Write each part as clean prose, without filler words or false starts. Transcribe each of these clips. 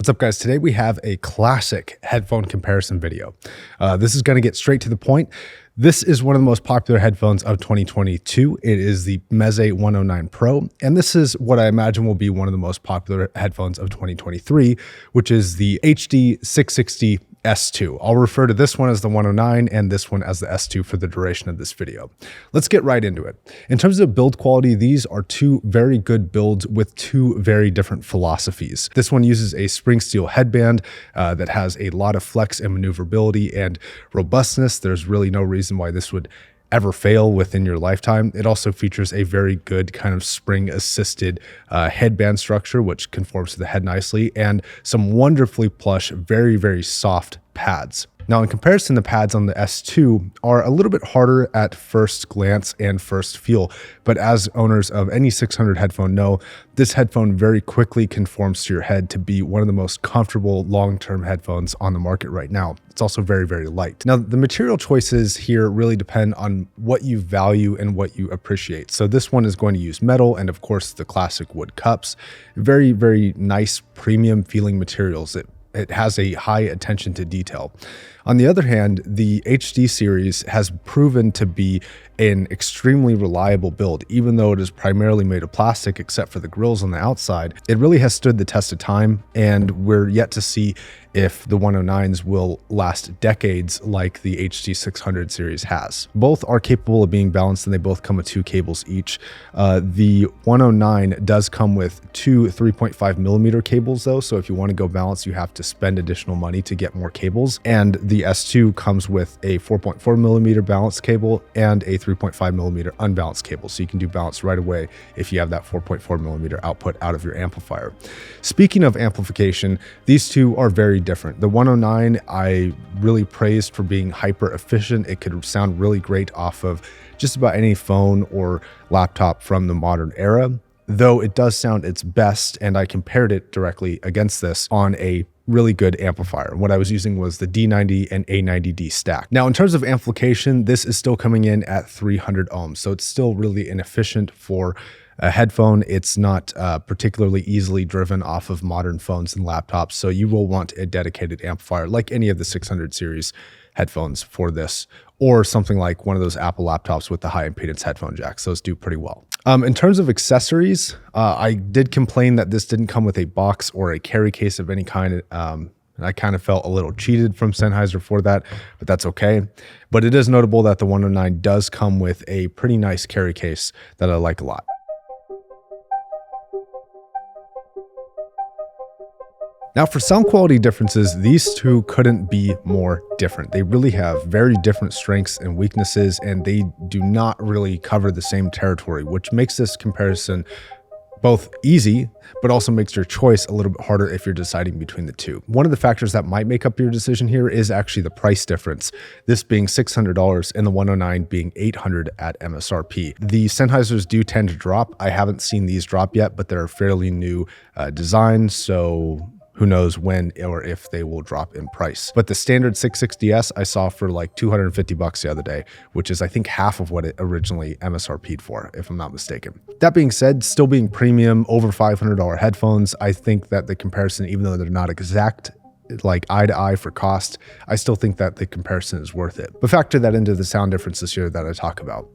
What's up, guys? Today we have a classic headphone comparison video. This is going to get straight to the point. This is one of the most popular headphones of 2022. It is the Meze 109 Pro, and this is what I imagine will be one of the most popular headphones of 2023, which is the HD660S2. I'll refer to this one as the 109 and this one as the S2 for the duration of this video. Let's get right into it. In terms of build quality, these are two very good builds with two very different philosophies. This one uses a spring steel headband that has a lot of flex and maneuverability and robustness. There's really no reason why this would ever fail within your lifetime. It also features a very good kind of spring assisted headband structure, which conforms to the head nicely, and some wonderfully plush, very, very soft pads. Now, in comparison, the pads on the S2 are a little bit harder at first glance and first feel, but as owners of any 600 headphone know, this headphone very quickly conforms to your head to be one of the most comfortable long-term headphones on the market right now. It's also very, very light. Now, the material choices here really depend on what you value and what you appreciate. So this one is going to use metal and, of course, the classic wood cups. Very, very nice premium feeling materials. It has a high attention to detail. On the other hand, the HD series has proven to be an extremely reliable build. Even though it is primarily made of plastic except for the grills on the outside, it really has stood the test of time, and we're yet to see if the 109s will last decades like the HD600 series has. Both are capable of being balanced, and they both come with two cables each. The 109 does come with two 3.5 millimeter cables though, so if you want to go balanced, you have to spend additional money to get more cables. And the S2 comes with a 4.4 millimeter balanced cable and a 3.5 millimeter unbalanced cable, so you can do balance right away if you have that 4.4 millimeter output out of your amplifier. Speaking of amplification, these two are very different. The 109 I really praised for being hyper efficient. It could sound really great off of just about any phone or laptop from the modern era, though it does sound its best, and I compared it directly against this on a really good amplifier. What I was using was the D90 and A90D stack. Now, in terms of amplification, this is still coming in at 300 ohms, so it's still really inefficient for a headphone. It's not particularly easily driven off of modern phones and laptops, so you will want a dedicated amplifier like any of the 600 series headphones for this, or something like one of those Apple laptops with the high impedance headphone jacks. Those do pretty well. In terms of accessories, I did complain that this didn't come with a box or a carry case of any kind. And I kind of felt a little cheated from Sennheiser for that, but that's okay. But it is notable that the 109 does come with a pretty nice carry case that I like a lot. Now, for sound quality differences, these two couldn't be more different. They really have very different strengths and weaknesses, and they do not really cover the same territory, which makes this comparison both easy, but also makes your choice a little bit harder if you're deciding between the two. One of the factors that might make up your decision here is actually the price difference, this being $600 and the 109 being $800 at MSRP. The Sennheisers do tend to drop. I haven't seen these drop yet, but they're a fairly new design, so who knows when or if they will drop in price. But the standard 660S I saw for like 250 bucks the other day, which is I think half of what it originally MSRP'd for, if I'm not mistaken. That being said, still being premium, over $500 headphones, I think that the comparison, even though they're not exact, like eye to eye for cost, I still think that the comparison is worth it. But factor that into the sound differences here that I talk about.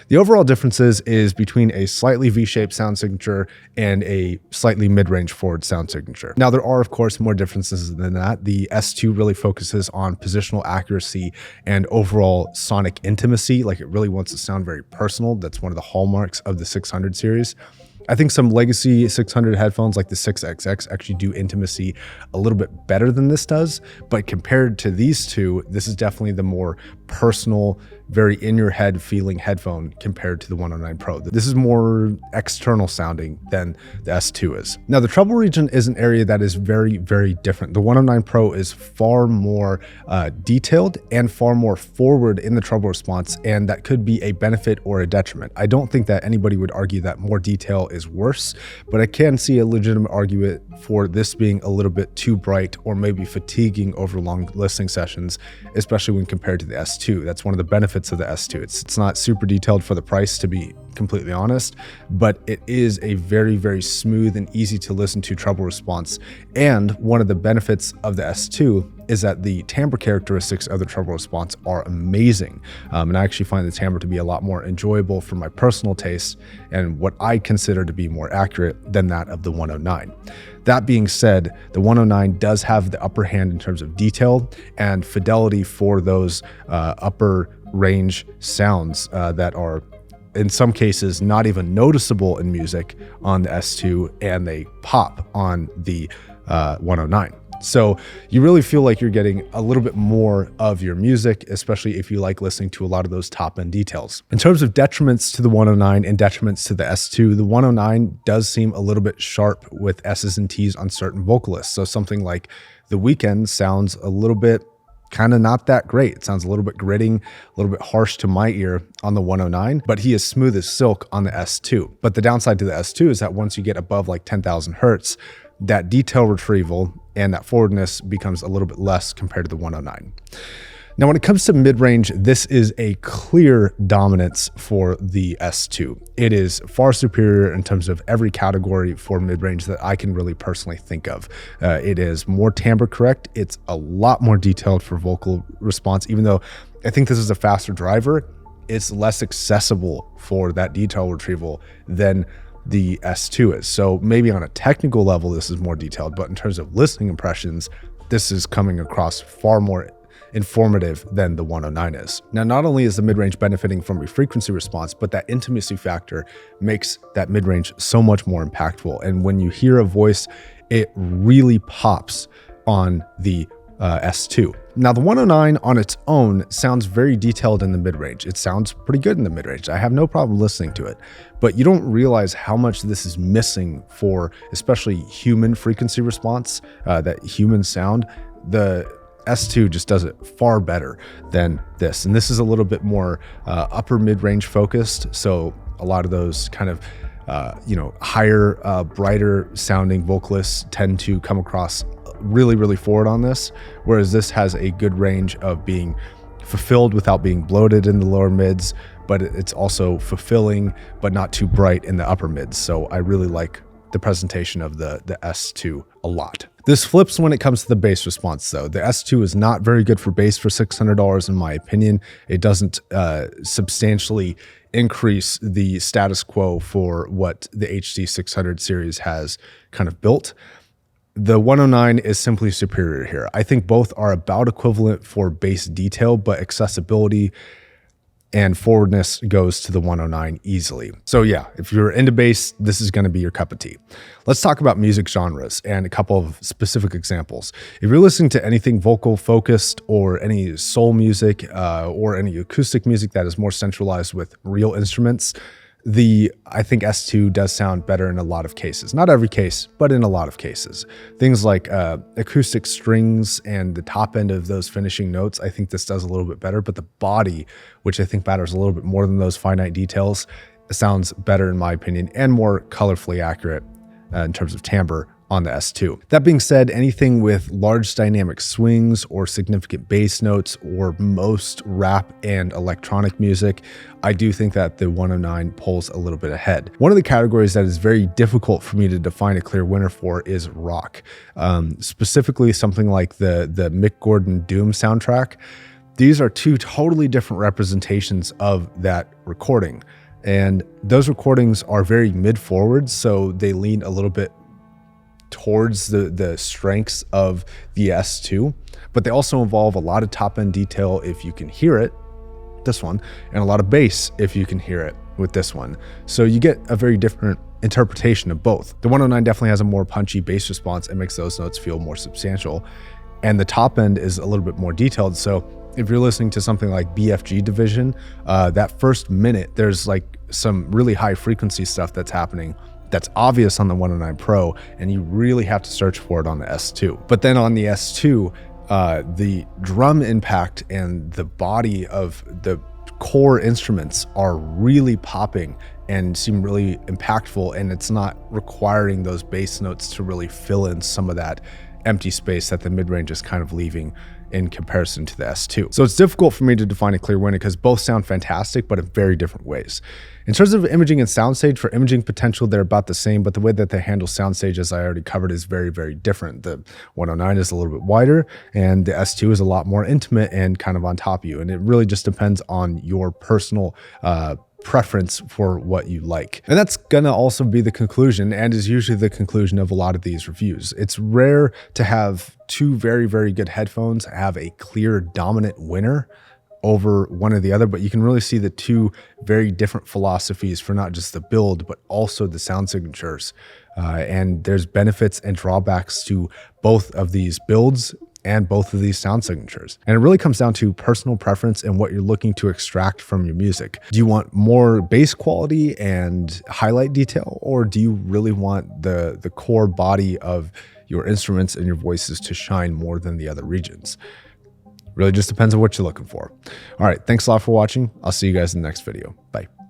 The overall differences is between a slightly V-shaped sound signature and a slightly mid-range forward sound signature. Now, there are, of course, more differences than that. The S2 really focuses on positional accuracy and overall sonic intimacy. Like, it really wants to sound very personal. That's one of the hallmarks of the 600 series. I think some legacy 600 headphones like the 6XX actually do intimacy a little bit better than this does, but compared to these two, this is definitely the more personal, very in your head feeling headphone compared to the 109 Pro. This is more external sounding than the S2 is. Now, the treble region is an area that is very, very different. The 109 Pro is far more detailed and far more forward in the treble response, and that could be a benefit or a detriment. I don't think that anybody would argue that more detail is worse, but I can see a legitimate argument for this being a little bit too bright or maybe fatiguing over long listening sessions, especially when compared to the S2. That's one of the benefits of the S2. It's not super detailed for the price, to be completely honest, but it is a very, very smooth and easy to listen to treble response. And one of the benefits of the S2 is that the timbre characteristics of the treble response are amazing. And I actually find the timbre to be a lot more enjoyable for my personal taste and what I consider to be more accurate than that of the 109. That being said, the 109 does have the upper hand in terms of detail and fidelity for those upper range sounds that are in some cases not even noticeable in music on the S2, and they pop on the 109. So you really feel like you're getting a little bit more of your music, especially if you like listening to a lot of those top end details. In terms of detriments to the 109 and detriments to the S2, the 109 does seem a little bit sharp with S's and T's on certain vocalists. So something like The Weeknd sounds a little bit kind of not that great. It sounds a little bit gritting, a little bit harsh to my ear on the 109, but he is smooth as silk on the S2. But the downside to the S2 is that once you get above like 10,000 hertz, that detail retrieval and that forwardness becomes a little bit less compared to the 109. Now, when it comes to mid-range, this is a clear dominance for the S2. It is far superior in terms of every category for mid-range that I can really personally think of. It is more timbre correct. It's a lot more detailed for vocal response, even though I think this is a faster driver. It's less accessible for that detail retrieval than the S2 is. So maybe on a technical level, this is more detailed, but in terms of listening impressions, this is coming across far more informative than the 109 is. Now, not only is the mid-range benefiting from a frequency response, but that intimacy factor makes that mid-range so much more impactful. And when you hear a voice, it really pops on the S2. Now, the 109 on its own sounds very detailed in the mid-range. It sounds pretty good in the mid-range. I have no problem listening to it, but you don't realize how much this is missing for especially human frequency response, that human sound. The S2 just does it far better than this. And this is a little bit more upper mid-range focused. So a lot of those kind of, higher, brighter sounding vocalists tend to come across really, really forward on this. Whereas this has a good range of being fulfilled without being bloated in the lower mids, but it's also fulfilling, but not too bright in the upper mids. So I really like the presentation of the S2 a lot. This flips when it comes to the bass response though. The S2 is not very good for bass for $600 in my opinion. It doesn't substantially increase the status quo for what the HD600 series has kind of built. The 109 is simply superior here. I think both are about equivalent for bass detail, but accessibility and forwardness goes to the 109 easily. So yeah, if you're into bass, this is going to be your cup of tea. Let's talk about music genres and a couple of specific examples. If you're listening to anything vocal focused or any soul music or any acoustic music that is more centralized with real instruments, I think S2 does sound better in a lot of cases. Not every case, but in a lot of cases. Things like acoustic strings and the top end of those finishing notes, I think this does a little bit better, but the body, which I think matters a little bit more than those finite details, sounds better in my opinion and more colorfully accurate in terms of timbre on the S2. That being said, anything with large dynamic swings or significant bass notes or most rap and electronic music, I do think that the 109 pulls a little bit ahead. One of the categories that is very difficult for me to define a clear winner for is rock. Specifically something like the Mick Gordon Doom soundtrack. These are two totally different representations of that recording. And those recordings are very mid-forward, so they lean a little bit towards the strengths of the S2, but they also involve a lot of top-end detail if you can hear it, this one, and a lot of bass if you can hear it with this one. So you get a very different interpretation of both. The 109 definitely has a more punchy bass response and makes those notes feel more substantial, and the top end is a little bit more detailed. So if you're listening to something like BFG Division, that first minute, there's like some really high frequency stuff that's happening that's obvious on the 109 Pro, and you really have to search for it on the S2. But then on the S2, the drum impact and the body of the core instruments are really popping and seem really impactful, and it's not requiring those bass notes to really fill in some of that empty space that the mid-range is kind of leaving in comparison to the S2. So it's difficult for me to define a clear winner because both sound fantastic, but in very different ways. In terms of imaging and soundstage, for imaging potential, they're about the same, but the way that they handle soundstage, as I already covered, is very, very different. The 109 is a little bit wider, and the S2 is a lot more intimate and kind of on top of you. And it really just depends on your personal preference for what you like. And that's gonna also be the conclusion, and is usually the conclusion of a lot of these reviews. It's rare to have two very, very good headphones have a clear dominant winner over one or the other, but you can really see the two very different philosophies for not just the build, but also the sound signatures. And there's benefits and drawbacks to both of these builds and both of these sound signatures. And it really comes down to personal preference and what you're looking to extract from your music. Do you want more bass quality and highlight detail, or do you really want the core body of your instruments and your voices to shine more than the other regions? Really just depends on what you're looking for. All right, thanks a lot for watching. I'll see you guys in the next video. Bye.